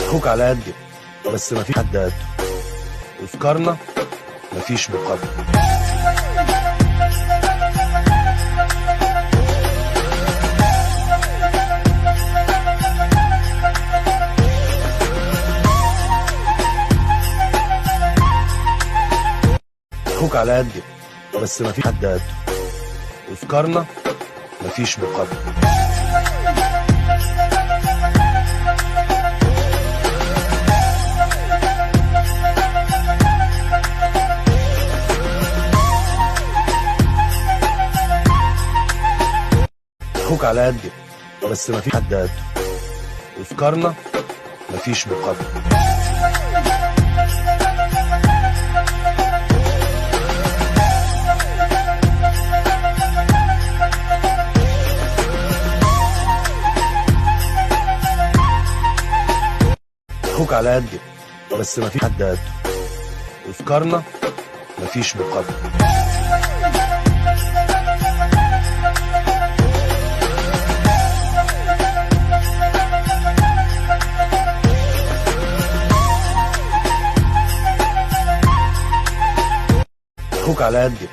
اخوك على قدي، بس مفيش حد قده. افكارنا مفيش مقارنة. اخوك على قدي، بس مفيش حد قده. افكارنا مفيش مقارنة. اخوك على قدي، بس مفيش حد قده. افكارنا مفيش مقارنة. اخوك على قدي، بس مفيش حد قده. افكارنا مفيش مقارنة. اخوك على قدي،